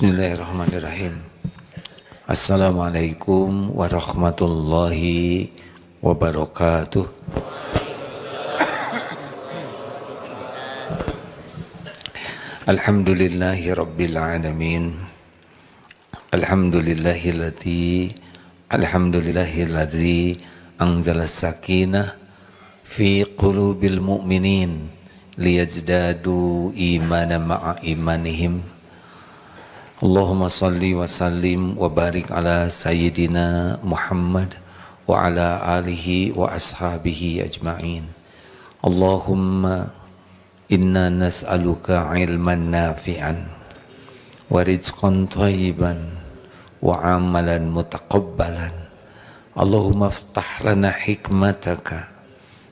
Bismillahirrahmanirrahim. Assalamualaikum warahmatullahi wabarakatuh. Alhamdulillahi rabbil alamin. Alhamdulillahilladzi anzala sakinah fi qulubil mu'minin liyazdadu imanan ma'a imanihim. Allahumma salli wa sallim wa barik ala sayyidina Muhammad wa ala alihi wa ashabihi ajma'in. Allahumma inna nas'aluka ilman nafi'an wa rizqan thayyiban wa amalan mutaqabbalan. Allahumma aftah lana hikmataka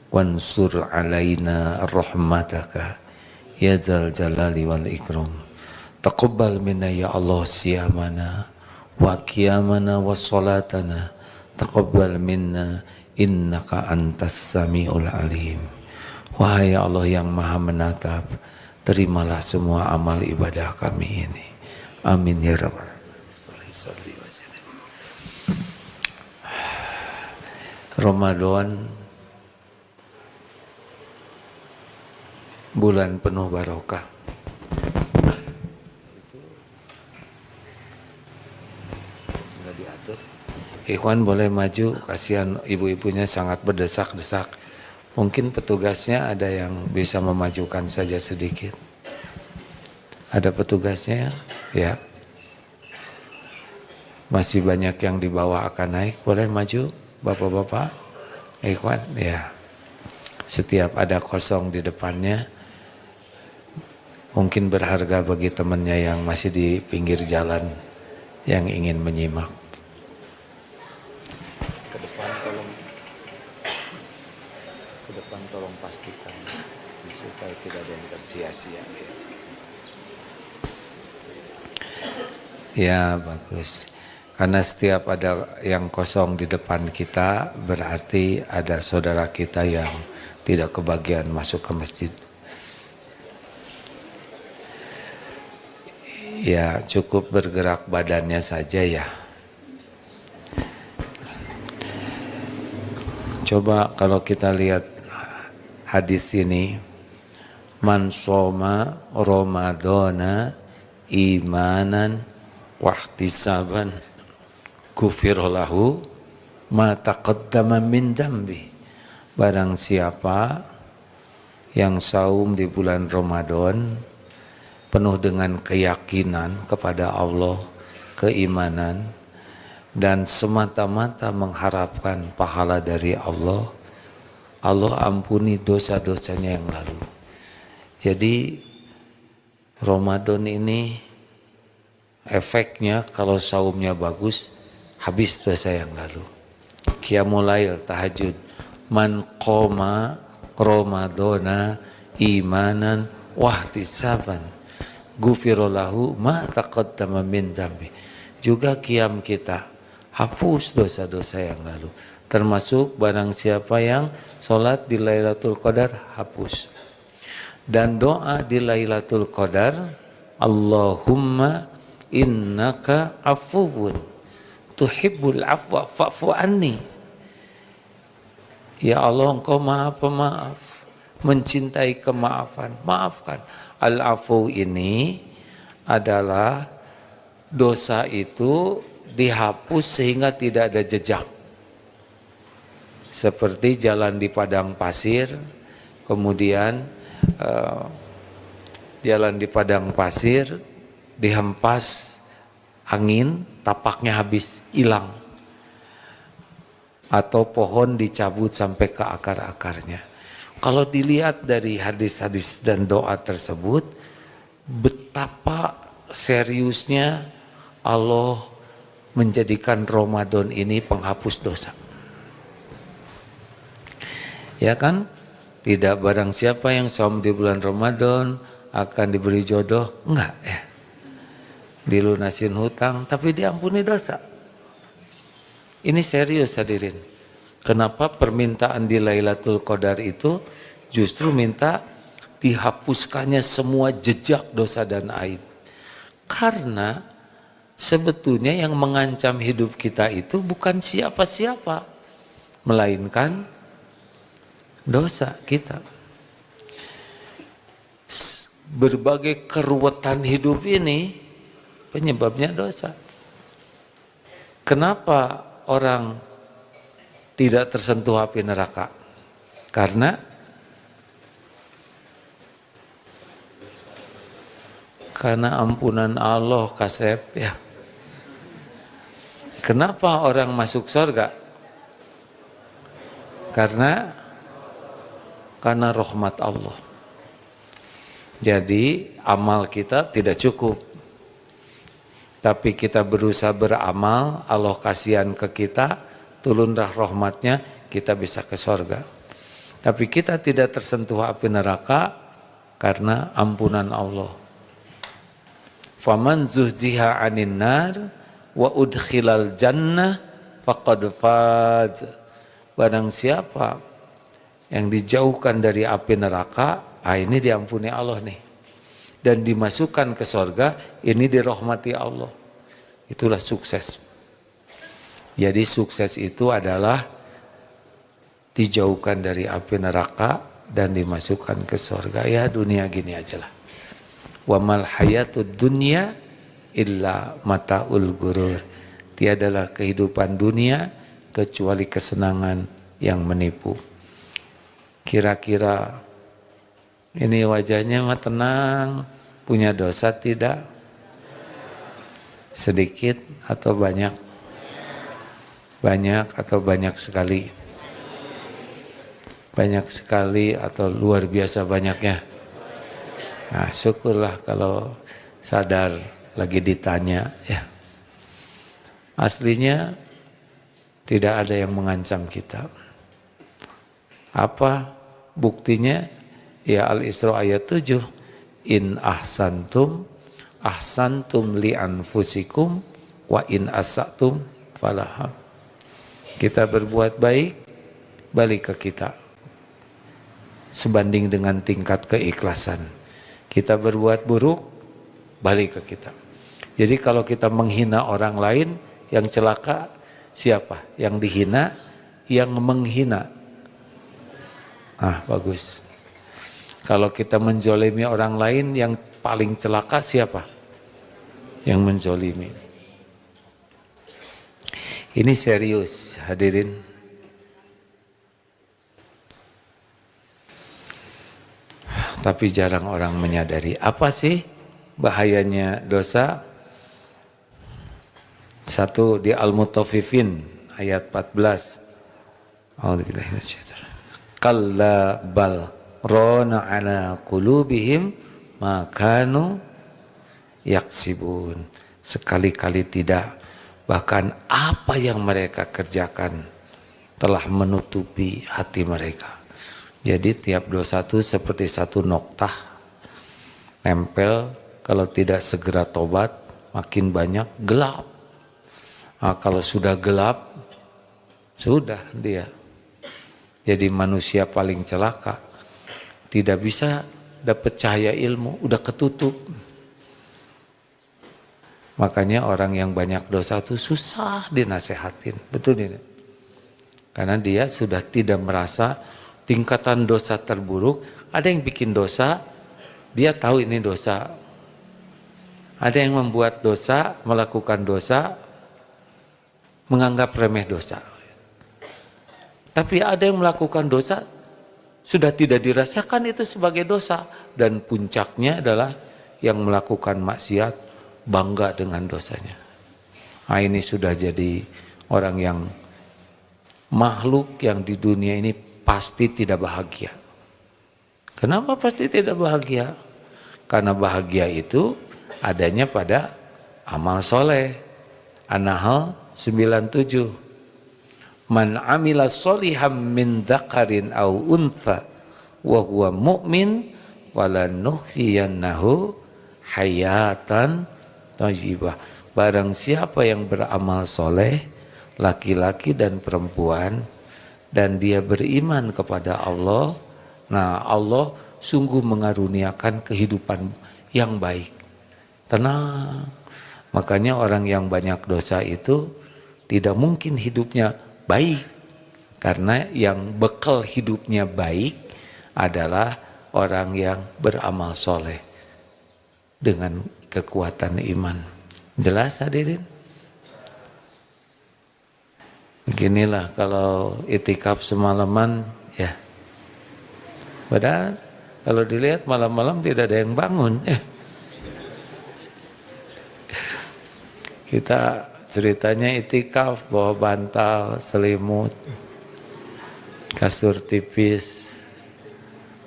wansur alaina rahmataka ya dzal jalali wal ikram. Taqabbal minna ya Allah siyamana wa qiyamana wa salatana. Taqabbal minna innaka antas samiul alim. Wahai Allah yang maha menatap, terimalah semua amal ibadah kami ini. Amin ya rabbal alamin. Ramadan, bulan penuh barokah. Ikhwan boleh maju, kasihan ibu-ibunya sangat berdesak-desak. Mungkin petugasnya ada yang bisa memajukan saja sedikit. Ada petugasnya ya. Masih banyak yang di bawah akan naik. Boleh maju bapak-bapak? Ikhwan ya. Setiap ada kosong di depannya, mungkin berharga bagi temannya yang masih di pinggir jalan yang ingin menyimak. Ke depan tolong pastikan supaya tidak ada yang tersia-sia. Ya bagus. Karena setiap ada yang kosong di depan kita, berarti ada saudara kita yang tidak kebagian masuk ke masjid. Ya cukup bergerak badannya saja ya. Coba kalau kita lihat hadis ini, man shoma ramadhana imanan wahtisaban ghufira lahu ma taqaddama min dambi. Barang siapa yang saum di bulan Ramadan penuh dengan keyakinan kepada Allah, keimanan, dan semata-mata mengharapkan pahala dari Allah, Allah ampuni dosa-dosanya yang lalu. Jadi Ramadan ini efeknya kalau saumnya bagus, habis dosa yang lalu. Qiyamul lail, tahajud, man qoma ramadhana imanan wahtisaban ghufira lahu ma taqaddama min dambi. Juga qiyam kita hapus dosa-dosa yang lalu. Termasuk barang siapa yang sholat di Lailatul Qadar, hapus. Dan doa di Lailatul Qadar, Allahumma innaka afuwun tuhibbul afwa fa'fu anni. Ya Allah, engkau maha pemaaf, mencintai kemaafan, maafkan. Al-afu ini adalah dosa itu dihapus sehingga tidak ada jejak. Seperti jalan di padang pasir, kemudian jalan di padang pasir dihempas angin, tapaknya habis, hilang. Atau pohon dicabut sampai ke akar-akarnya. Kalau dilihat dari hadis-hadis dan doa tersebut, betapa seriusnya Allah menjadikan Ramadan ini penghapus dosa. Ya kan? Tidak barang siapa yang saum di bulan Ramadan akan diberi jodoh, enggak ya. Dilunasin hutang, tapi diampuni dosa. Ini serius hadirin. Kenapa permintaan di Lailatul Qadar itu justru minta dihapuskannya semua jejak dosa dan aib. Karena Sebetulnya yang mengancam hidup kita itu bukan siapa-siapa, melainkan dosa kita. Berbagai keruwetan hidup ini penyebabnya dosa. Kenapa orang tidak tersentuh api neraka? Karena ampunan Allah, Kasep, ya. Kenapa orang masuk surga? Karena rahmat Allah. Jadi amal kita tidak cukup. Tapi kita berusaha beramal, Allah kasihan ke kita, turunlah rahmatnya, kita bisa ke surga. Tapi kita tidak tersentuh api neraka karena ampunan Allah. Faman zuhziha 'anil nar wa udkhilal jannah faqad faz. Barang siapa yang dijauhkan dari api neraka, ini diampuni Allah nih. Dan dimasukkan ke surga, ini dirahmati Allah. Itulah sukses. Jadi sukses itu adalah dijauhkan dari api neraka dan dimasukkan ke surga. Ya dunia gini aja lah. Wa mal hayatud dunya illa mataul gurur. Tiadalah kehidupan dunia kecuali kesenangan yang menipu. Kira-kira ini wajahnya mah tenang, punya dosa tidak? Sedikit atau banyak? Banyak atau banyak sekali? Banyak sekali atau luar biasa banyaknya? Nah, syukurlah kalau sadar lagi ditanya, ya. Aslinya tidak ada yang mengancam kita. Apa buktinya? Ya Al-Isra ayat 7. In ahsantum li anfusikum wa in asatum falaha. Kita berbuat baik, balik ke kita. Sebanding dengan tingkat keikhlasan. Kita berbuat buruk, balik ke kita. Jadi kalau kita menghina orang lain, yang celaka siapa? Yang dihina, yang menghina. Bagus. Kalau kita menzolimi orang lain, yang paling celaka siapa? Yang menzolimi. Ini serius, hadirin. Tapi jarang orang menyadari. Apa sih bahayanya dosa? Satu, di Al-Mutaffifin ayat 14. A'udzubillahi minasyaitonir rajim. Kalla bal rana ala qulubihim ma kanu yaksibun. Sekali-kali tidak. Bahkan apa yang mereka kerjakan telah menutupi hati mereka. Jadi tiap dosa itu seperti satu noktah nempel, kalau tidak segera tobat makin banyak gelap. Kalau sudah gelap, sudah dia jadi manusia paling celaka. Tidak bisa dapat cahaya ilmu, udah ketutup. Makanya orang yang banyak dosa itu susah dinasehatin, betul tidak? Karena dia sudah tidak merasa tingkatan dosa terburuk. Ada yang bikin dosa, dia tahu ini dosa. Ada yang membuat dosa, melakukan dosa, menganggap remeh dosa. Tapi ada yang melakukan dosa, sudah tidak dirasakan itu sebagai dosa. Dan puncaknya adalah yang melakukan maksiat, bangga dengan dosanya. Ini sudah jadi orang yang makhluk yang di dunia ini pasti tidak bahagia. Kenapa pasti tidak bahagia? Karena bahagia itu adanya pada amal soleh. An-Nahl 97. Man amila soliham min dzakarin aw untha wa huwa mu'min walanuhyiyannahu hayatan thayyibah. Barang siapa yang beramal soleh, laki-laki dan perempuan, dan dia beriman kepada Allah, nah Allah sungguh mengaruniakan kehidupan yang baik, tenang, Makanya orang yang banyak dosa itu tidak mungkin hidupnya baik. Karena yang bekal hidupnya baik adalah orang yang beramal soleh dengan kekuatan iman. Jelas hadirin? Beginilah kalau itikaf semalaman ya. Padahal kalau dilihat malam-malam tidak ada yang bangun. Kita ceritanya itikaf bawa bantal, selimut, kasur tipis,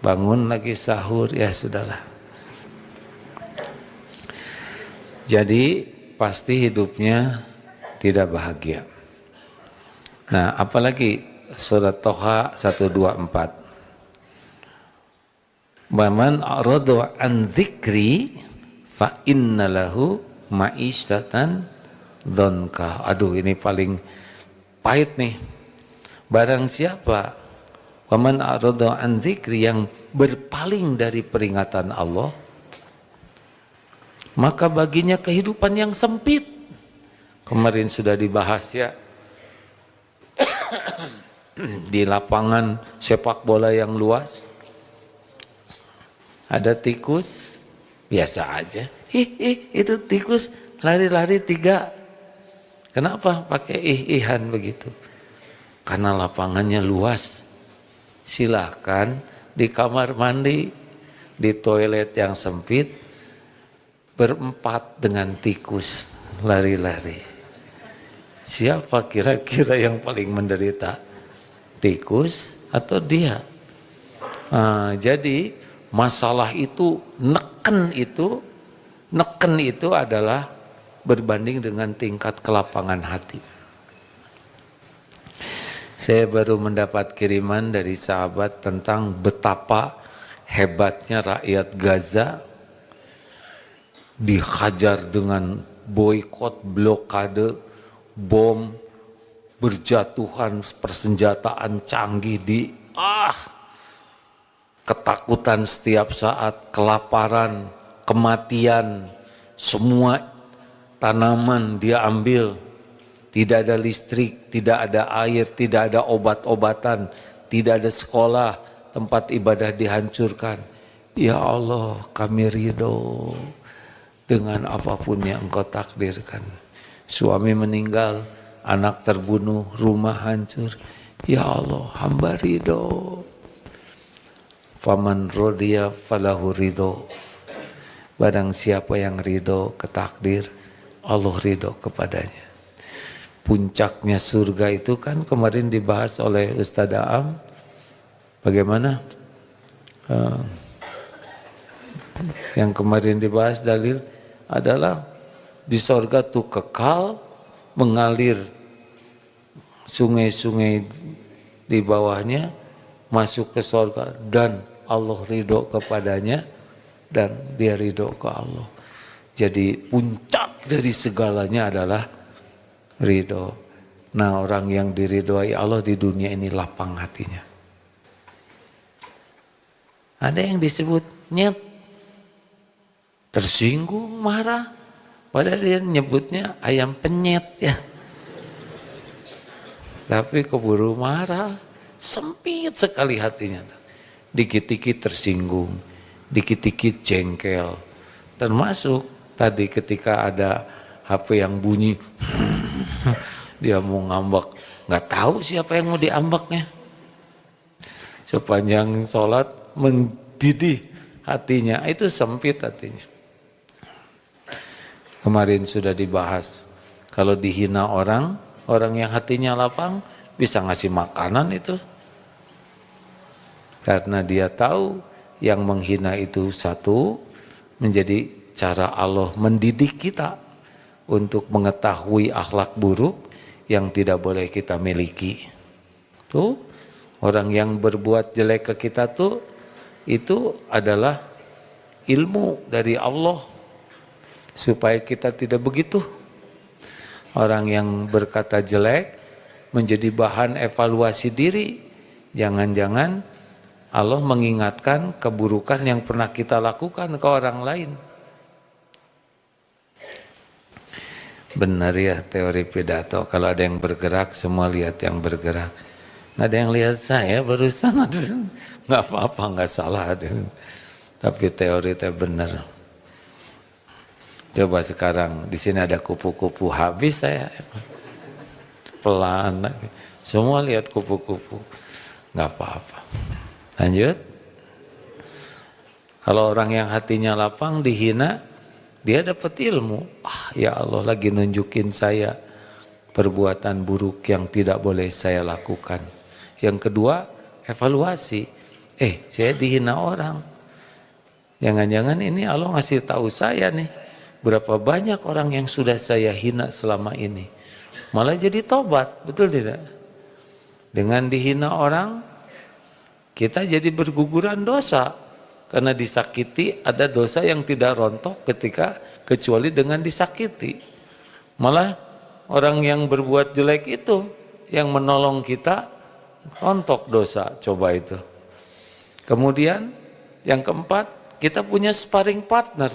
bangun lagi sahur, ya sudahlah. Jadi pasti hidupnya tidak bahagia. Nah, apalagi surat Toha 124. Waman a'radu an dzikri fa innalahu ma'isyatan dzonka. Aduh, ini paling pahit nih. Barang siapa waman a'radu an dzikri, yang berpaling dari peringatan Allah, maka baginya kehidupan yang sempit. Kemarin sudah dibahas ya. Di lapangan sepak bola yang luas ada tikus, biasa aja. Itu tikus lari-lari 3. Kenapa pakai ihan begitu? Karena lapangannya luas. Silahkan di kamar mandi, di toilet yang sempit, berempat dengan tikus lari-lari. Siapa kira-kira yang paling menderita? Tikus atau dia? Jadi masalah itu, neken itu adalah berbanding dengan tingkat kelapangan hati. Saya baru mendapat kiriman dari sahabat tentang betapa hebatnya rakyat Gaza dihajar dengan boikot, blokade, bom, berjatuhan persenjataan canggih ketakutan setiap saat, kelaparan, kematian, semua tanaman dia ambil, tidak ada listrik, tidak ada air, tidak ada obat-obatan, tidak ada sekolah, tempat ibadah dihancurkan. Ya Allah, kami ridho dengan apapun yang Engkau takdirkan. Suami meninggal, anak terbunuh, rumah hancur. Ya Allah, hamba ridho. Faman rodiya falahu ridho. Barang siapa yang ridho ke takdir, Allah ridho kepadanya. Puncaknya surga itu kan kemarin dibahas oleh Ustadz Aam. Bagaimana? Yang kemarin dibahas dalil adalah di sorga tuh kekal mengalir sungai-sungai di bawahnya masuk ke sorga dan Allah ridho kepadanya dan dia ridho ke Allah. Jadi puncak dari segalanya adalah ridho. Nah, orang yang diridhoi Allah di dunia ini lapang hatinya. Ada yang disebut nyet, tersinggung, marah, padahal dia nyebutnya ayam penyet ya. Tapi keburu marah, sempit sekali hatinya. Dikit-dikit tersinggung, dikit-dikit jengkel. Termasuk tadi ketika ada HP yang bunyi, dia mau ngambek, nggak tahu siapa yang mau diambeknya. Sepanjang sholat mendidih hatinya, itu sempit hatinya. Kemarin sudah dibahas, kalau dihina orang yang hatinya lapang bisa ngasih makanan itu. Karena dia tahu yang menghina itu satu, menjadi cara Allah mendidik kita untuk mengetahui akhlak buruk yang tidak boleh kita miliki. Tuh, orang yang berbuat jelek ke kita tuh, itu adalah ilmu dari Allah supaya kita tidak begitu. Orang yang berkata jelek menjadi bahan evaluasi diri. Jangan-jangan Allah mengingatkan keburukan yang pernah kita lakukan ke orang lain. Benar ya teori pidato, kalau ada yang bergerak semua lihat yang bergerak. Nggak ada yang lihat saya barusan, nggak apa-apa, nggak salah. Tapi teori itu benar. Coba sekarang di sini ada kupu-kupu, habis saya pelan. Semua lihat kupu-kupu, nggak apa-apa. Lanjut. Kalau orang yang hatinya lapang dihina, dia dapat ilmu. Ya Allah lagi nunjukin saya perbuatan buruk yang tidak boleh saya lakukan. Yang kedua, evaluasi. Saya dihina orang. Jangan-jangan ini Allah ngasih tahu saya nih, berapa banyak orang yang sudah saya hina selama ini. Malah jadi tobat, betul tidak? Dengan dihina orang, kita jadi berguguran dosa. Karena disakiti, ada dosa yang tidak rontok kecuali dengan disakiti. Malah orang yang berbuat jelek itu yang menolong kita rontok dosa, coba itu. Kemudian yang keempat, kita punya sparring partner.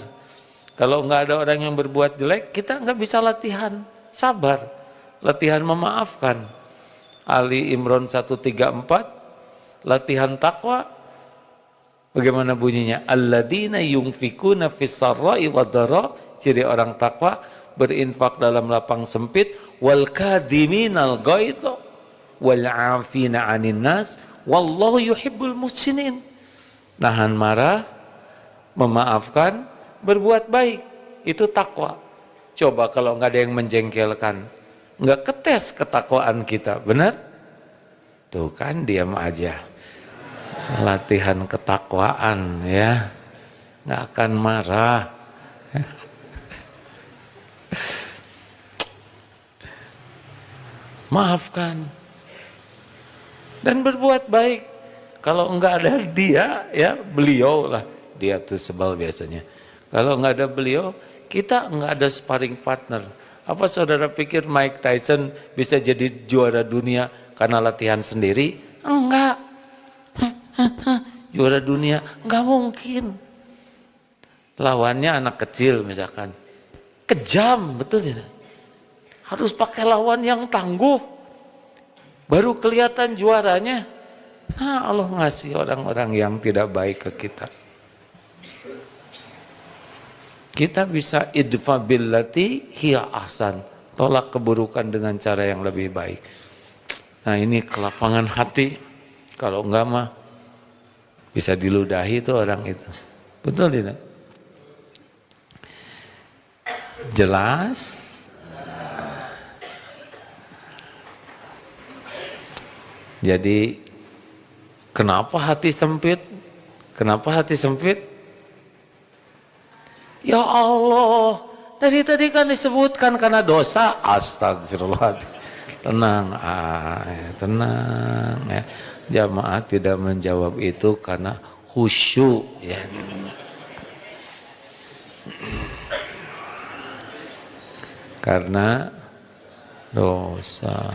Kalau nggak ada orang yang berbuat jelek, kita nggak bisa latihan sabar, latihan memaafkan. Ali Imran 134, latihan takwa. Bagaimana bunyinya? Alladzina yunfikuna fis sarra'i wadh-dharra, ciri orang takwa berinfak dalam lapang sempit, wal kadhiminal ghaidha wal 'afina 'anil nas wallahu yuhibbul muhsinin. Nahan marah, memaafkan, berbuat baik, itu takwa. Coba kalau nggak ada yang menjengkelkan, nggak ketes ketakwaan kita, benar? Tuh kan, diam aja. Latihan ketakwaan ya, nggak akan marah. Maafkan dan berbuat baik. Kalau nggak ada dia, ya beliau lah, dia tuh sebal biasanya. Kalau nggak ada beliau, kita nggak ada sparring partner. Apa saudara pikir Mike Tyson bisa jadi juara dunia karena latihan sendiri? Enggak. Juara dunia nggak mungkin. Lawannya anak kecil misalkan, kejam, betul tidak? Harus pakai lawan yang tangguh, baru kelihatan juaranya. Nah, Allah ngasih orang-orang yang tidak baik ke kita. Kita bisa idfa billati hiya ahsan, tolak keburukan dengan cara yang lebih baik. Nah, ini kelapangan hati. Kalau enggak mah bisa diludahi itu orang itu. Betul tidak? Jelas? Jadi kenapa hati sempit? Kenapa hati sempit? Ya Allah, dari tadi kan disebutkan karena dosa. Astagfirullah. Tenang, tenang ya. Jamaah tidak menjawab itu karena khusyuk ya. Karena dosa.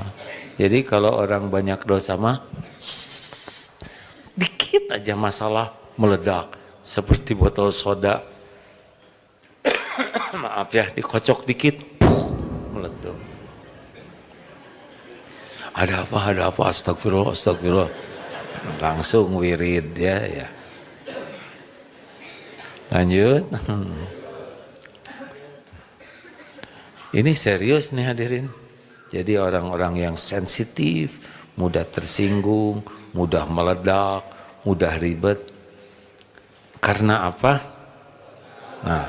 Jadi kalau orang banyak dosa mah dikit aja masalah meledak, seperti botol soda. Maaf ya, dikocok dikit meledak. Ada apa, astagfirullah, astagfirullah. Langsung wirid ya. Lanjut. Ini serius nih hadirin. Jadi orang-orang yang sensitif, mudah tersinggung, mudah meledak, mudah ribet. Karena apa? Nah,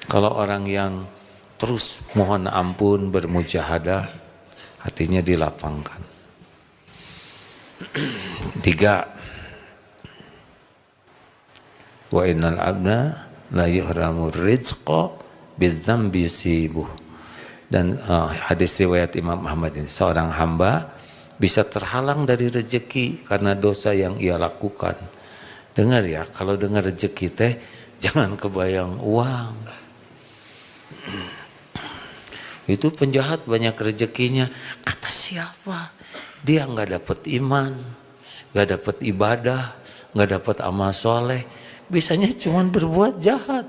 kalau orang yang terus mohon ampun, bermujahadah, hatinya dilapangkan. 3. Wa innal abda la yuhramu rizqa bidzambi yusibuh. Dan hadis riwayat Imam Ahmad ini, seorang hamba bisa terhalang dari rezeki karena dosa yang ia lakukan. Dengar ya, kalau dengar rezeki teh jangan kebayang uang. Itu penjahat banyak rezekinya. Kata siapa? Dia nggak dapat iman, nggak dapat ibadah, nggak dapat amal soleh. Bisanya cuma berbuat jahat.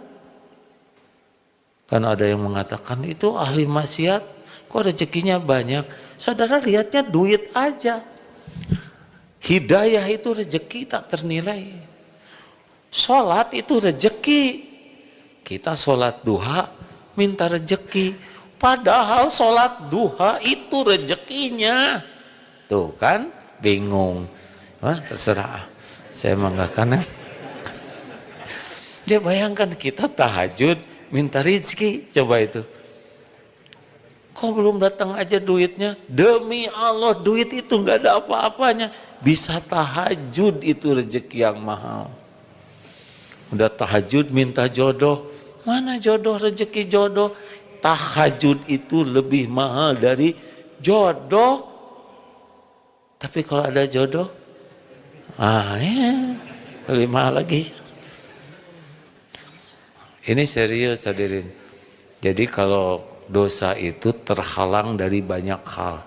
Kan ada yang mengatakan itu ahli maksiat, kok rezekinya banyak. Saudara lihatnya duit aja. Hidayah itu rezeki tak ternilai. Sholat itu rezeki. Kita sholat duha minta rezeki. Padahal sholat duha itu rezekinya. Tuh kan bingung. Wah, terserah. Saya mengatakan. Dia bayangkan kita tahajud minta rezeki. Coba itu. Kok belum datang aja duitnya? Demi Allah duit itu nggak ada apa-apanya. Bisa tahajud itu rezeki yang mahal. Udah tahajud minta jodoh. Mana jodoh, rezeki jodoh? Tahajud itu lebih mahal dari jodoh. Tapi kalau ada jodoh, ya, lebih mahal lagi. Ini serius hadirin. Jadi kalau dosa itu terhalang dari banyak hal.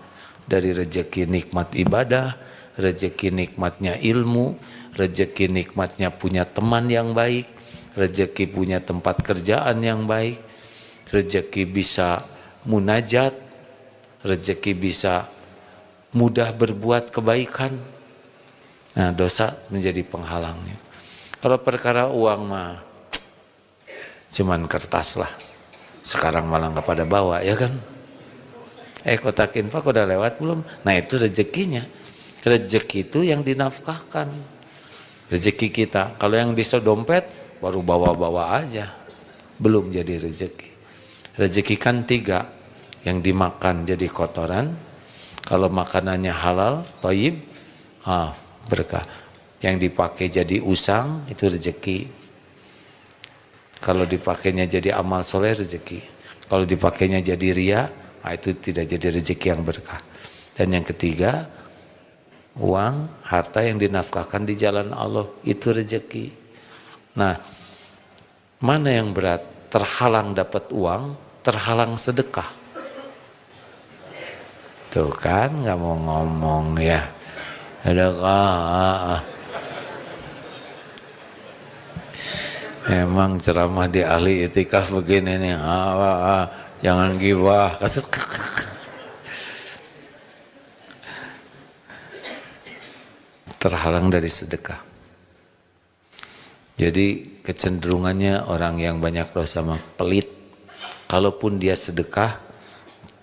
Dari rezeki nikmat ibadah, rezeki nikmatnya ilmu, rezeki nikmatnya punya teman yang baik, rezeki punya tempat kerjaan yang baik, rezeki bisa munajat, rezeki bisa mudah berbuat kebaikan. Nah, dosa menjadi penghalangnya. Kalau perkara uang mah cuman kertas lah. Sekarang malah nggak pada bawa ya kan. Kotak infak udah lewat belum? Nah itu rezekinya. Rezeki itu yang dinafkahkan. Rezeki kita. Kalau yang di dompet baru bawa-bawa aja. Belum jadi rezeki. Rezeki kan 3. Yang dimakan jadi kotoran. Kalau makanannya halal, thayyib, berkah. Yang dipakai jadi usang itu rezeki. Kalau dipakainya jadi amal soleh rezeki. Kalau dipakainya jadi ria, itu tidak jadi rezeki yang berkah. Dan yang ketiga, uang, harta yang dinafkahkan di jalan Allah, itu rezeki. Nah, mana yang berat? Terhalang dapat uang, terhalang sedekah. Tuh kan, nggak mau ngomong ya. Sedekah. Emang ceramah di ahli itikaf begini nih, jangan gibah. Terhalang dari sedekah. Jadi kecenderungannya orang yang banyak dosa pelit. Kalaupun dia sedekah,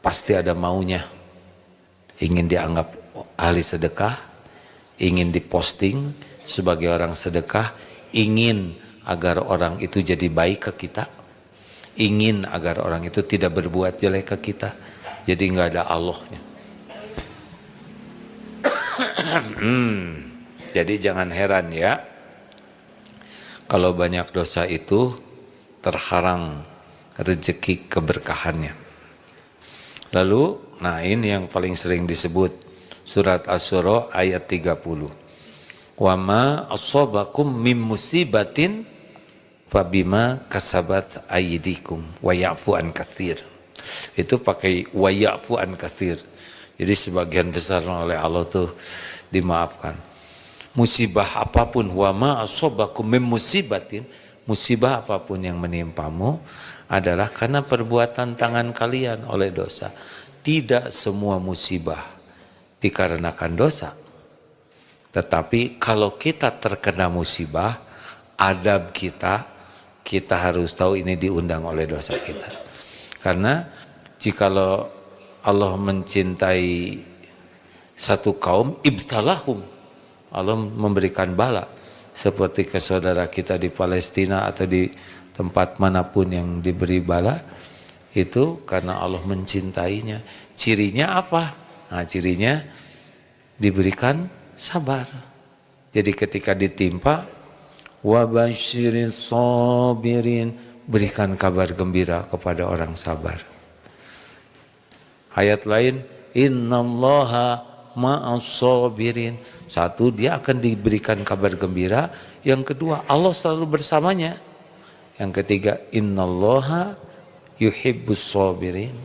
pasti ada maunya. Ingin dianggap ahli sedekah, ingin diposting sebagai orang sedekah, ingin agar orang itu jadi baik ke kita, ingin agar orang itu tidak berbuat jelek ke kita. Jadi nggak ada Allahnya. Jadi jangan heran ya, kalau banyak dosa itu terhalang rezeki keberkahannya. Lalu, nah ini yang paling sering disebut surat Asy-Syura ayat 30. Wa ma asabakum mim musibatin fabima kasabat aydikum wa ya'fu an katsir. Itu pakai wa ya'fu an katsir. Jadi sebagian besar oleh Allah tuh dimaafkan. Musibah apapun, wa ma asabakum mim musibatin, musibah apapun yang menimpamu adalah karena perbuatan tangan kalian oleh dosa. Tidak semua musibah dikarenakan dosa. Tetapi kalau kita terkena musibah, adab kita harus tahu ini diundang oleh dosa kita. Karena jikalau Allah mencintai satu kaum, ibtalahum, Allah memberikan bala. Seperti ke saudara kita di Palestina atau di tempat manapun yang diberi bala, itu karena Allah mencintainya. Cirinya apa? Nah, cirinya diberikan sabar. Jadi ketika ditimpa, wabashirin sabirin, berikan kabar gembira kepada orang sabar. Ayat lain, innallaha ma'as sabirin. Satu, dia akan diberikan kabar gembira. Yang kedua, Allah selalu bersamanya. Yang ketiga, innallaha yuhibbus sabirin.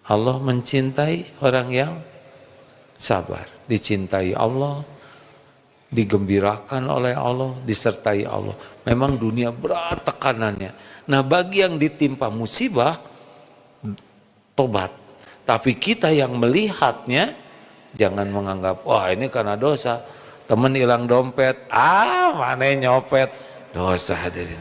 Allah mencintai orang yang sabar. Dicintai Allah, digembirakan oleh Allah, disertai Allah. Memang dunia berat tekanannya. Nah, bagi yang ditimpa musibah, tobat. Tapi kita yang melihatnya, jangan menganggap, wah ini karena dosa. Temen hilang dompet, mana nyopet, dosa hadirin.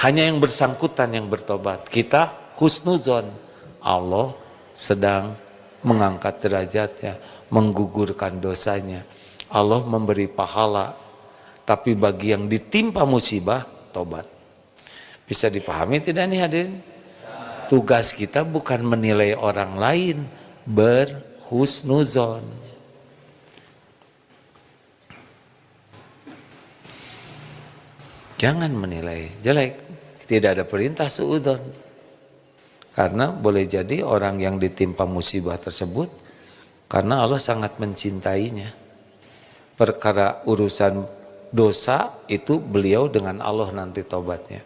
Hanya yang bersangkutan yang bertobat. Kita husnuzon, Allah sedang mengangkat derajatnya, menggugurkan dosanya. Allah memberi pahala. Tapi bagi yang ditimpa musibah, tobat. Bisa dipahami tidak nih hadirin? Tugas kita bukan menilai orang lain, berhusnuzon. Jangan menilai jelek. Tidak ada perintah suudzon. Karena boleh jadi orang yang ditimpa musibah tersebut karena Allah sangat mencintainya. Perkara urusan dosa itu beliau dengan Allah nanti tobatnya.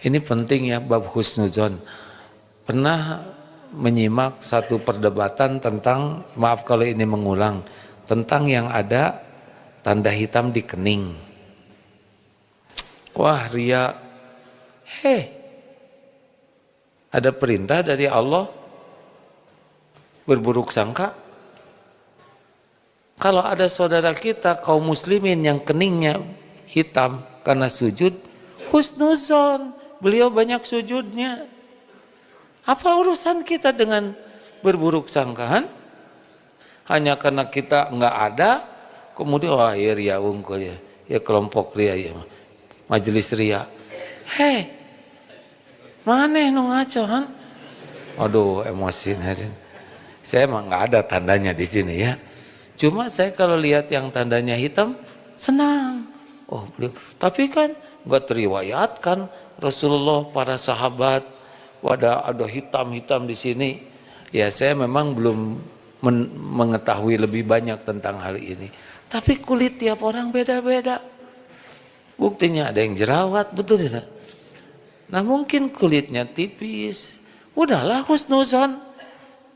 Ini penting ya bab husnuzon. Pernah menyimak satu perdebatan tentang, maaf kalau ini mengulang, tentang yang ada tanda hitam di kening. Wah ria, ada perintah dari Allah berburuk sangka. Kalau ada saudara kita kaum muslimin yang keningnya hitam karena sujud, husnuzon, beliau banyak sujudnya. Apa urusan kita dengan berburuk sangkaan? Hanya karena kita nggak ada, kemudian wah ya ria unggul ya kelompok ria ya, majelis ria. Mana nu ngaco han? Aduh emosi hadirin. Saya emang nggak ada tandanya di sini ya. Cuma saya kalau lihat yang tandanya hitam senang. Oh beliau. Tapi kan nggak teriwayatkan Rasulullah, para sahabat ada hitam-hitam di sini. Ya saya memang belum mengetahui lebih banyak tentang hal ini. Tapi kulit tiap orang beda-beda. Buktinya ada yang jerawat, betul tidak? Nah mungkin kulitnya tipis. Udahlah husnuzon.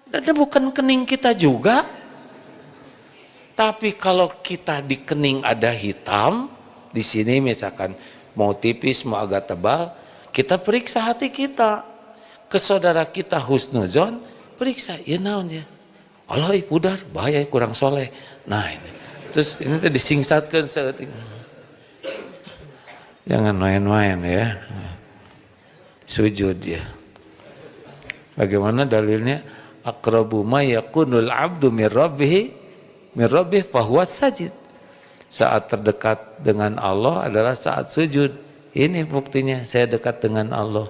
Dan bukan kening kita juga. Tapi kalau kita di kening ada hitam, di sini misalkan mau tipis, mau agak tebal, kita periksa hati kita. Ke saudara kita husnuzon, periksa, ya naon ya. Allah pudar, bahaya kurang soleh. Nah ini. Terus ini tuh disingsatkan seetik. Jangan main-main ya. Sujud ya. Bagaimana dalilnya? Aqrabu ma yakunul abdu min rabbih fahuwa sajid. Saat terdekat dengan Allah adalah saat sujud. Ini buktinya saya dekat dengan Allah.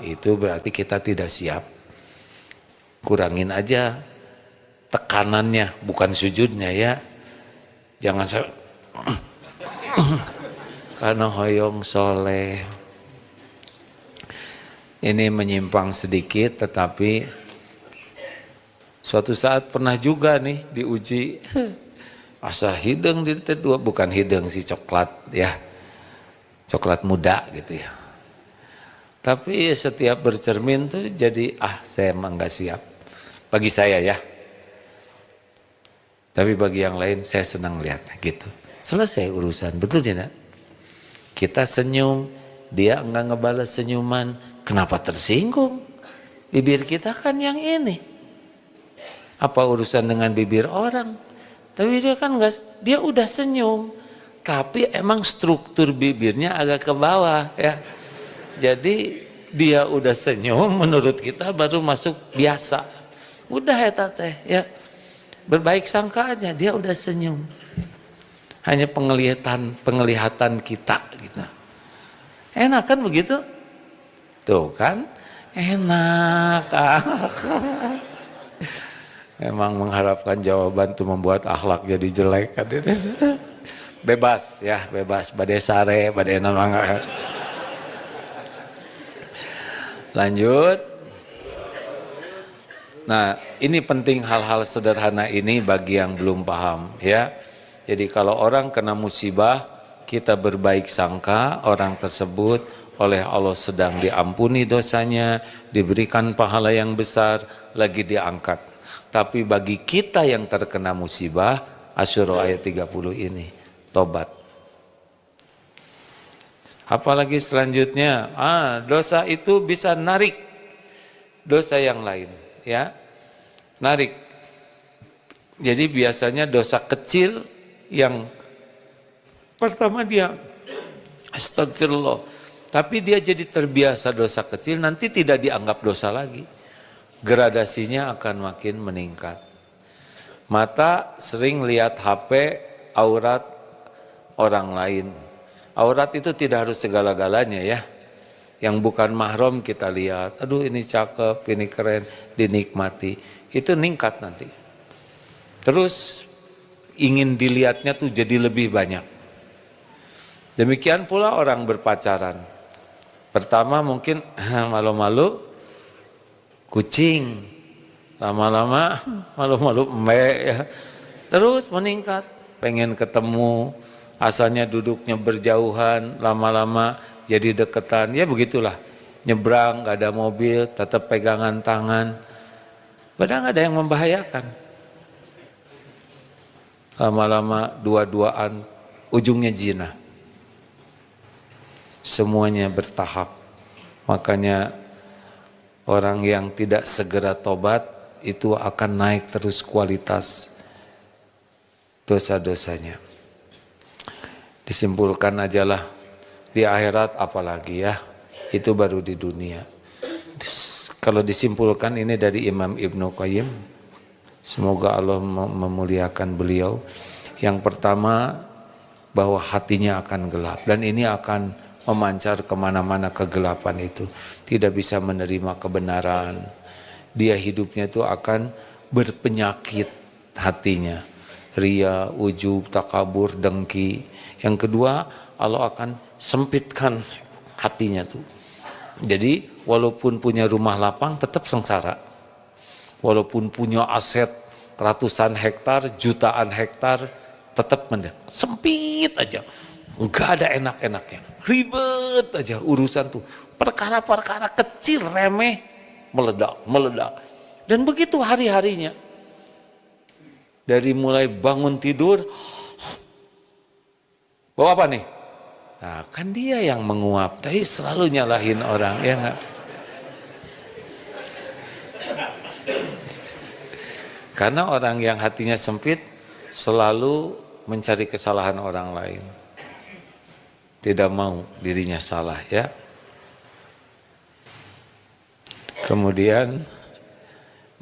Itu berarti kita tidak siap. Kurangin aja tekanannya, bukan sujudnya ya. Jangan karena hoyong soleh. Ini menyimpang sedikit, tetapi suatu saat pernah juga nih diuji. Asa hidung di dua, bukan hidung sih, coklat ya. Coklat muda gitu ya. Tapi setiap bercermin tuh jadi saya emang gak siap. Bagi saya ya. Tapi bagi yang lain saya senang lihatnya gitu. Selesai urusan, betul tidak? Kita senyum, dia enggak ngebalas senyuman, kenapa tersinggung? Bibir kita kan yang ini. Apa urusan dengan bibir orang? Tapi dia kan enggak, dia udah senyum. Tapi emang struktur bibirnya agak ke bawah ya. Jadi dia udah senyum, menurut kita baru masuk biasa. Udah ya teh ya. Berbaik sangka aja, dia udah senyum. Hanya penglihatan kita gitu. Enak kan begitu? Tuh kan? Enak. Emang mengharapkan jawaban itu membuat akhlak jadi jelek kan? Bebas ya, bebas. Badai sare, badai namanga. Lanjut. Nah, ini penting hal-hal sederhana ini bagi yang belum paham ya. Jadi kalau orang kena musibah, kita berbaik sangka orang tersebut oleh Allah sedang diampuni dosanya, diberikan pahala yang besar, lagi diangkat. Tapi bagi kita yang terkena musibah, Asyura ayat 30 ini, tobat. Apalagi selanjutnya, dosa itu bisa narik dosa yang lain, ya. Narik. Jadi biasanya dosa kecil yang pertama dia astagfirullah, tapi dia jadi terbiasa dosa kecil, nanti tidak dianggap dosa lagi. Gradasinya akan makin meningkat. Mata sering lihat HP, aurat orang lain. Aurat itu tidak harus segala-galanya ya. Yang bukan mahram kita lihat, aduh ini cakep, ini keren, dinikmati. Itu ningkat nanti. Terus ingin dilihatnya tuh jadi lebih banyak. Demikian pula orang berpacaran. Pertama mungkin malu-malu, kucing, lama-lama malu-malu ya. Terus meningkat, pengen ketemu, asalnya duduknya berjauhan, lama-lama jadi deketan, ya begitulah. Nyebrang, gak ada mobil, tetap pegangan tangan, padahal gak ada yang membahayakan. Lama-lama dua-duaan, ujungnya zina. Semuanya bertahap, makanya orang yang tidak segera tobat itu akan naik terus kualitas dosa-dosanya. Disimpulkan ajalah di akhirat apalagi ya, itu baru di dunia. Kalau disimpulkan ini dari Imam Ibnu Qayyim, semoga Allah memuliakan beliau. Yang pertama bahwa hatinya akan gelap dan ini akan memancar kemana-mana kegelapan itu. Tidak bisa menerima kebenaran. Dia hidupnya itu akan berpenyakit hatinya. Ria, ujub, takabur, dengki. Yang kedua, Allah akan sempitkan hatinya tuh. Jadi walaupun punya rumah lapang tetap sengsara. Walaupun punya aset ratusan hektar, jutaan hektar, tetap sempit aja. Enggak ada enak-enaknya, ribet aja urusan tuh. Perkara-perkara kecil remeh meledak. Dan begitu hari-harinya. Dari mulai bangun tidur, bawa apa nih? Nah, kan dia yang menguap, tapi selalu nyalahin orang, ya enggak? Karena orang yang hatinya sempit selalu mencari kesalahan orang lain. Tidak mau dirinya salah ya. Kemudian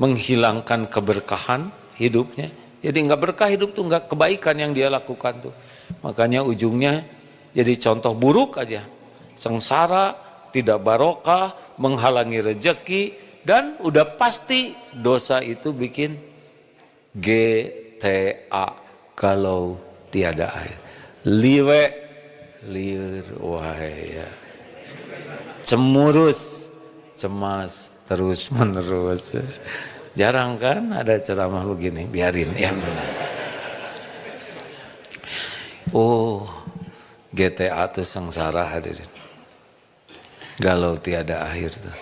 menghilangkan keberkahan hidupnya. Jadi nggak berkah hidup tuh, nggak kebaikan yang dia lakukan tuh. Makanya ujungnya jadi contoh buruk aja. Sengsara, tidak barokah, menghalangi rejeki, dan udah pasti dosa itu bikin GTA, galau tiada air. Liur, wahai ya. Cemurus, cemas terus menerus. Jarang kan ada ceramah begini, biarin ya. Oh, GTA tuh sengsara hadirin. Galau tiada akhir tuh.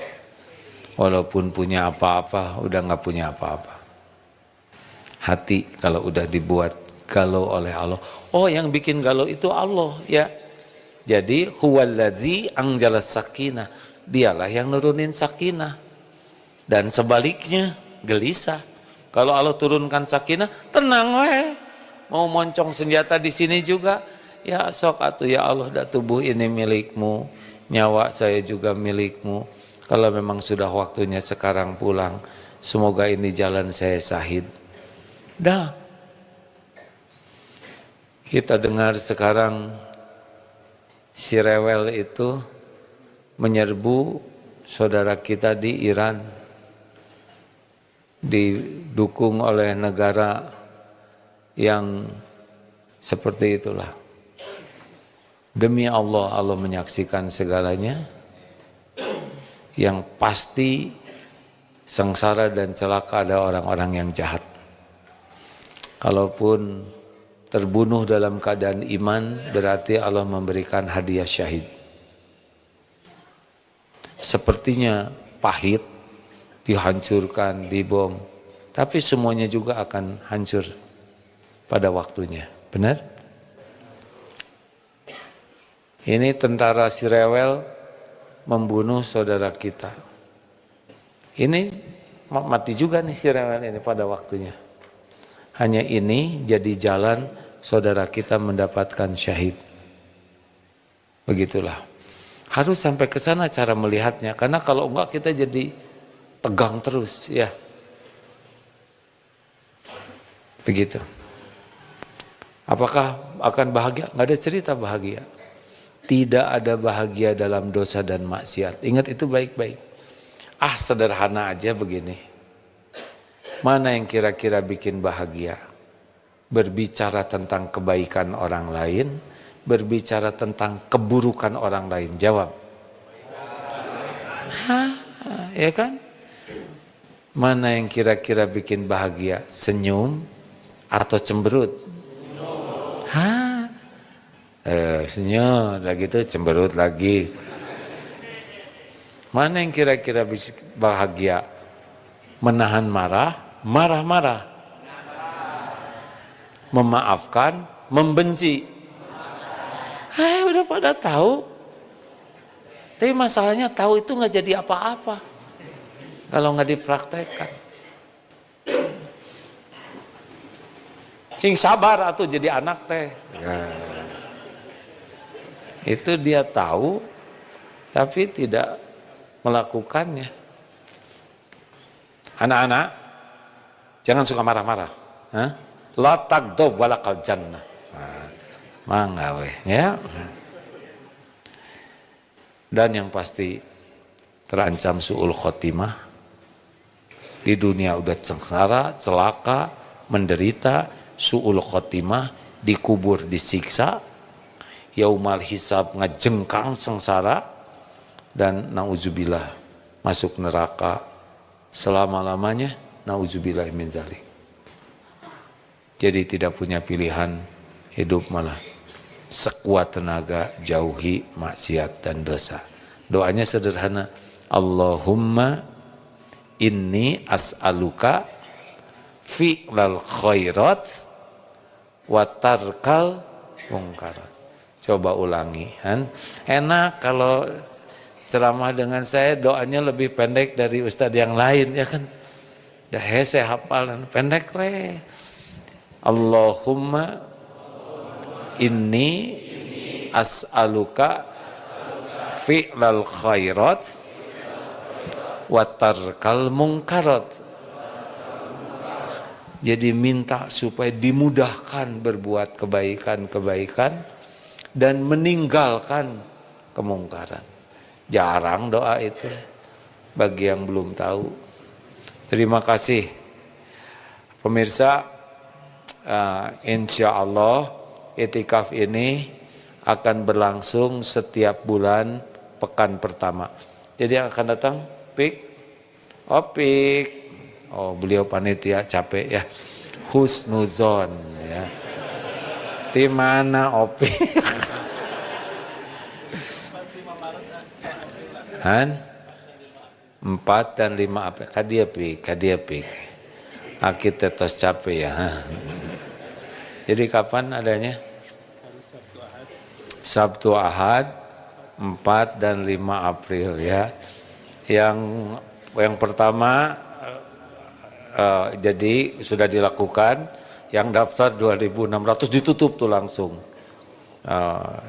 Walaupun punya apa-apa, udah nggak punya apa-apa. Hati kalau udah dibuat galau oleh Allah. Oh, yang bikin galau itu Allah ya. Jadi huwallazi anzalas sakinah, dialah yang nurunin sakinah. Dan sebaliknya gelisah. Kalau Allah turunkan sakinah, tenang weh. Mau moncong senjata di sini juga, ya sok atuh ya Allah, dah tubuh ini milikmu, nyawa saya juga milikmu. Kalau memang sudah waktunya sekarang pulang, semoga ini jalan saya sahid. Dah. Kita dengar sekarang si rewel itu menyerbu saudara kita di Iran, didukung oleh negara yang seperti itulah. Demi Allah, Allah menyaksikan segalanya. Yang pasti sengsara dan celaka ada orang-orang yang jahat. Kalaupun terbunuh dalam keadaan iman, berarti Allah memberikan hadiah syahid. Sepertinya pahit, dihancurkan, dibom. Tapi semuanya juga akan hancur pada waktunya. Benar? Ini tentara si rewel membunuh saudara kita. Ini mati juga nih si rewel ini pada waktunya. Hanya ini jadi jalan saudara kita mendapatkan syahid. Begitulah. Harus sampai ke sana cara melihatnya. Karena kalau enggak kita jadi tegang terus ya. Begitu. Apakah akan bahagia? Nggak ada cerita bahagia. Tidak ada bahagia dalam dosa dan maksiat. Ingat itu baik-baik. Sederhana aja begini. Mana yang kira-kira bikin bahagia? Berbicara tentang kebaikan orang lain, berbicara tentang keburukan orang lain. Jawab. Ya kan? Mana yang kira-kira bikin bahagia? Senyum atau cemberut? Senyum, lagi itu cemberut lagi. Mana yang kira-kira bahagia? Menahan marah, marah-marah. Memaafkan, membenci. Udah pada tahu. Tapi masalahnya tahu itu nggak jadi apa-apa kalau nggak dipraktekkan. Sing sabar atau jadi anak teh. Itu dia tahu tapi tidak melakukannya. Anak-anak jangan suka marah-marah. La tagdob walakal jannah. Mangga weh ya. Dan yang pasti terancam su'ul khotimah. Di dunia udah sengsara, celaka, menderita, su'ul khotimah, dikubur, disiksa, yaumal hisab, ngejengkang sengsara, dan na'udzubillah masuk neraka selama-lamanya, na'udzubillah min dzalik. Jadi tidak punya pilihan, hidup malah sekuat tenaga jauhi maksiat dan dosa. Doanya sederhana, Allahumma inni as'aluka fi'lal khairat wa tarkal mungkarat. Coba ulangi kan. Enak kalau ceramah dengan saya doanya lebih pendek dari ustadz yang lain ya kan. Dah saya hafal pendek we. Allahumma inni as'aluka fi'lal khairat wa tarkal mungkarat. Jadi minta supaya dimudahkan berbuat kebaikan-kebaikan dan meninggalkan kemungkaran. Jarang doa itu bagi yang belum tahu. Terima kasih pemirsa. Insya Allah I'tikaf ini akan berlangsung setiap bulan pekan pertama. Jadi yang akan datang Pik. Oh beliau panitia capek ya. Husnuzon ya. Di mana Opik? 4 dan 5 April. Kadia Pik. Kita tos capek ya. Jadi kapan adanya? Sabtu Ahad 4 dan 5 April ya. Yang pertama jadi sudah dilakukan, yang daftar 2.600 ditutup tuh langsung.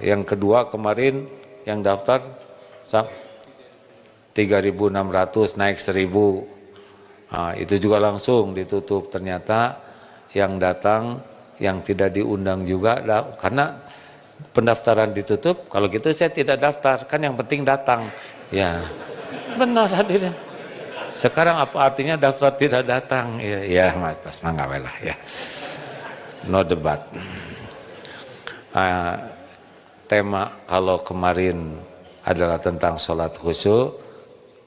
Yang kedua kemarin yang daftar 3.600 naik 1.000. Itu juga langsung ditutup. Ternyata yang datang yang tidak diundang juga karena pendaftaran ditutup. Kalau gitu saya tidak daftar, kan yang penting datang ya. Benar hadirin. Sekarang apa artinya daftar tidak datang? Ya mas, mangga lah ya. No debat. Tema kalau kemarin adalah tentang sholat khusyuk,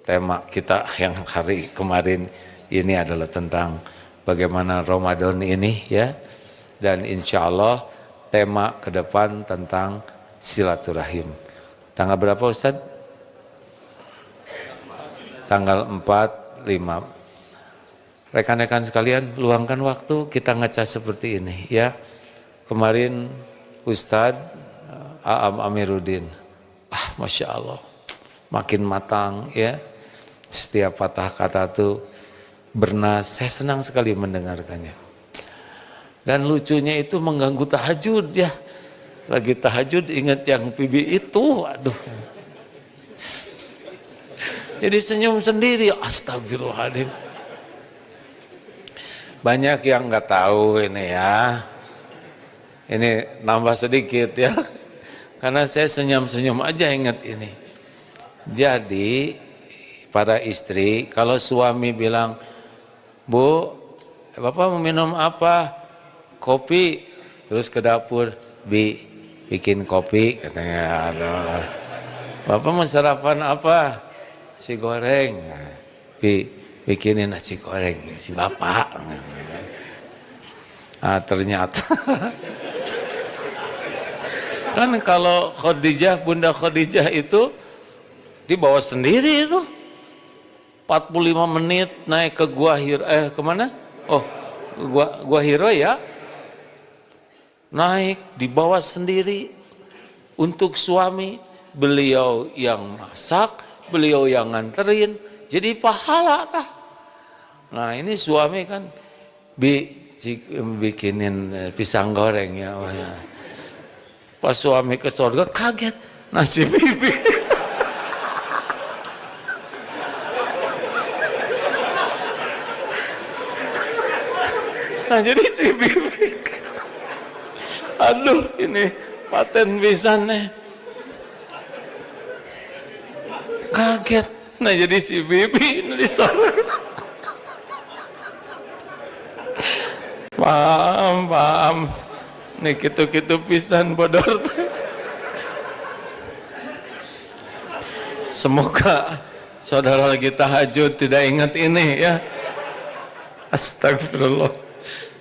tema kita yang hari kemarin ini adalah tentang bagaimana Ramadan ini ya. Dan insya Allah tema ke depan tentang silaturahim. Tanggal berapa Ustaz? Tanggal 4, 5. Rekan-rekan sekalian, luangkan waktu kita ngecas seperti ini ya. Kemarin Ustadz Aam Amiruddin, Masya Allah, makin matang ya. Setiap patah kata tuh bernas, saya senang sekali mendengarkannya. Dan lucunya itu mengganggu tahajud ya. Lagi tahajud ingat yang pibi itu, aduh. Jadi senyum sendiri, astagfirullahaladzim. Banyak yang nggak tahu ini ya. Ini nambah sedikit ya. Karena saya senyum-senyum aja ingat ini. Jadi para istri, kalau suami bilang, Bu, Bapak mau minum apa? Kopi. Terus ke dapur, bikin kopi katanya. Aduh. Bapak mau sarapan apa? Nasi goreng. Bikinin nasi goreng si bapak. Ternyata kan kalau Khadijah, Bunda Khadijah itu dibawa sendiri itu 45 menit naik ke Gua Hiro, kemana? Oh, Gua Hiro ya. Naik dibawa sendiri untuk suami, beliau yang masak, beliau yang nganterin, jadi pahala kah? Nah ini suami kan bikinin pisang goreng ya. Pas suami ke surga kaget, nasi bibi. Nah jadi si bibi, aduh ini paten pisan nih. Kaget. Nah jadi si bibi ini surga. Paham. Nih gitu-gitu pisan bodor. Semoga saudara lagi tahajud tidak ingat ini ya. Astagfirullah.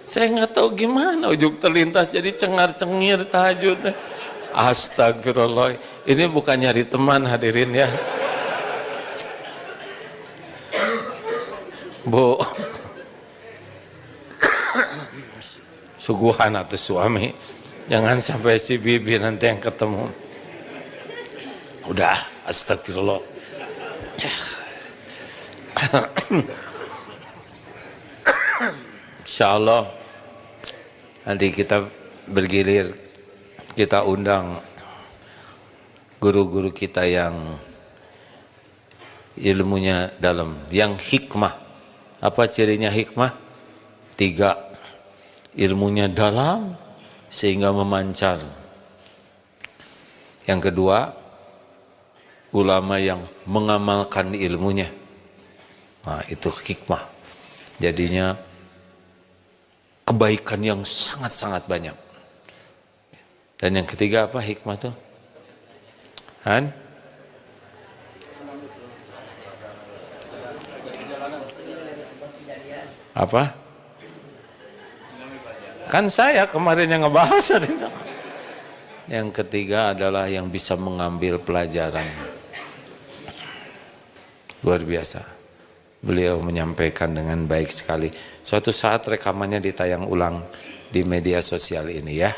Saya nggak tahu gimana ujuk terlintas jadi cengar-cengir tahajud. Astagfirullah. Ini bukan nyari teman hadirin ya. Bu. Suguhan atau suami, jangan sampai si bibi nanti yang ketemu. Udah, astagfirullah. Insya Allah nanti kita bergilir, kita undang guru-guru kita yang ilmunya dalam, yang hikmah. Apa cirinya hikmah? 3. Ilmunya dalam sehingga memancar. Yang kedua, ulama yang mengamalkan ilmunya. Nah, itu hikmah. Jadinya kebaikan yang sangat-sangat banyak. Dan yang ketiga apa hikmah tuh? Apa? Kan saya kemarin yang ngebahas. Yang ketiga adalah yang bisa mengambil pelajaran. Luar biasa. Beliau menyampaikan dengan baik sekali. Suatu saat rekamannya ditayang ulang di media sosial ini ya.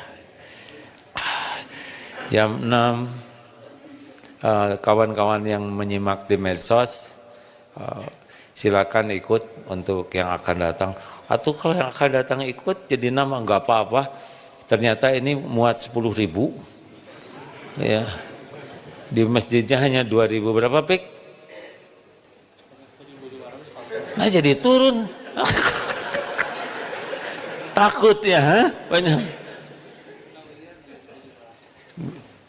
Jam 6, kawan-kawan yang menyimak di medsos, silakan ikut untuk yang akan datang. Atau kalau yang akan datang ikut jadi nama nggak apa-apa. Ternyata ini muat 10.000 ya. Di masjidnya hanya 2.000 berapa pik? Nah jadi turun. Takut ya, banyak.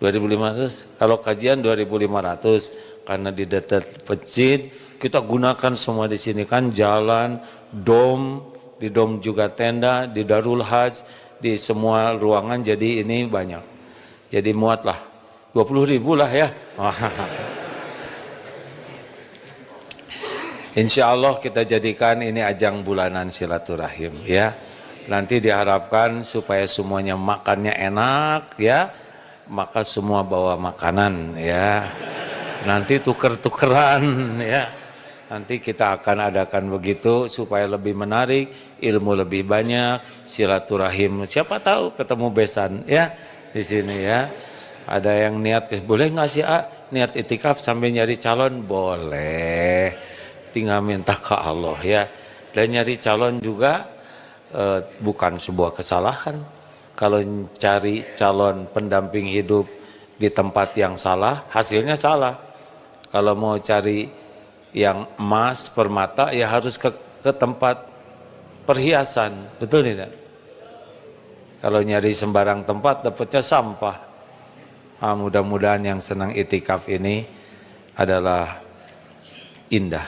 2.500. Kalau kajian 2.500 karena di dekat masjid kita gunakan semua di sini kan jalan, dom. Di dom juga tenda, di Darul Haj, di semua ruangan, jadi ini banyak. Jadi muatlah 20.000 lah ya. Insya Allah kita jadikan ini ajang bulanan silaturahim ya. Nanti diharapkan supaya semuanya makannya enak ya. Maka semua bawa makanan ya. Nanti tuker-tukeran ya. Nanti kita akan adakan begitu supaya lebih menarik, ilmu lebih banyak, silaturahim. Siapa tahu ketemu besan ya di sini ya. Ada yang niat, boleh nggak sih niat itikaf sambil nyari calon? Boleh. Tinggal minta ke Allah ya. Dan nyari calon juga bukan sebuah kesalahan. Kalau cari calon pendamping hidup di tempat yang salah, hasilnya salah. Kalau mau cari yang emas, permata, ya harus ke tempat perhiasan, betul tidak? Kalau nyari sembarang tempat dapatnya sampah. Mudah-mudahan yang senang itikaf ini adalah indah.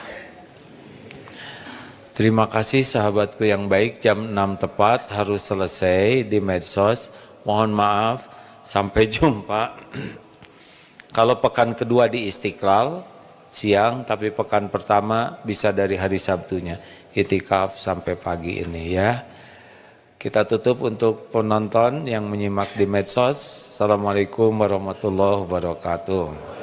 Terima kasih sahabatku yang baik, jam 6 tepat harus selesai di medsos. Mohon maaf, sampai jumpa. Kalau pekan kedua di Istiqlal, siang, tapi pekan pertama bisa dari hari Sabtunya. Itikaf sampai pagi ini ya. Kita tutup untuk penonton yang menyimak di medsos. Assalamualaikum warahmatullahi wabarakatuh.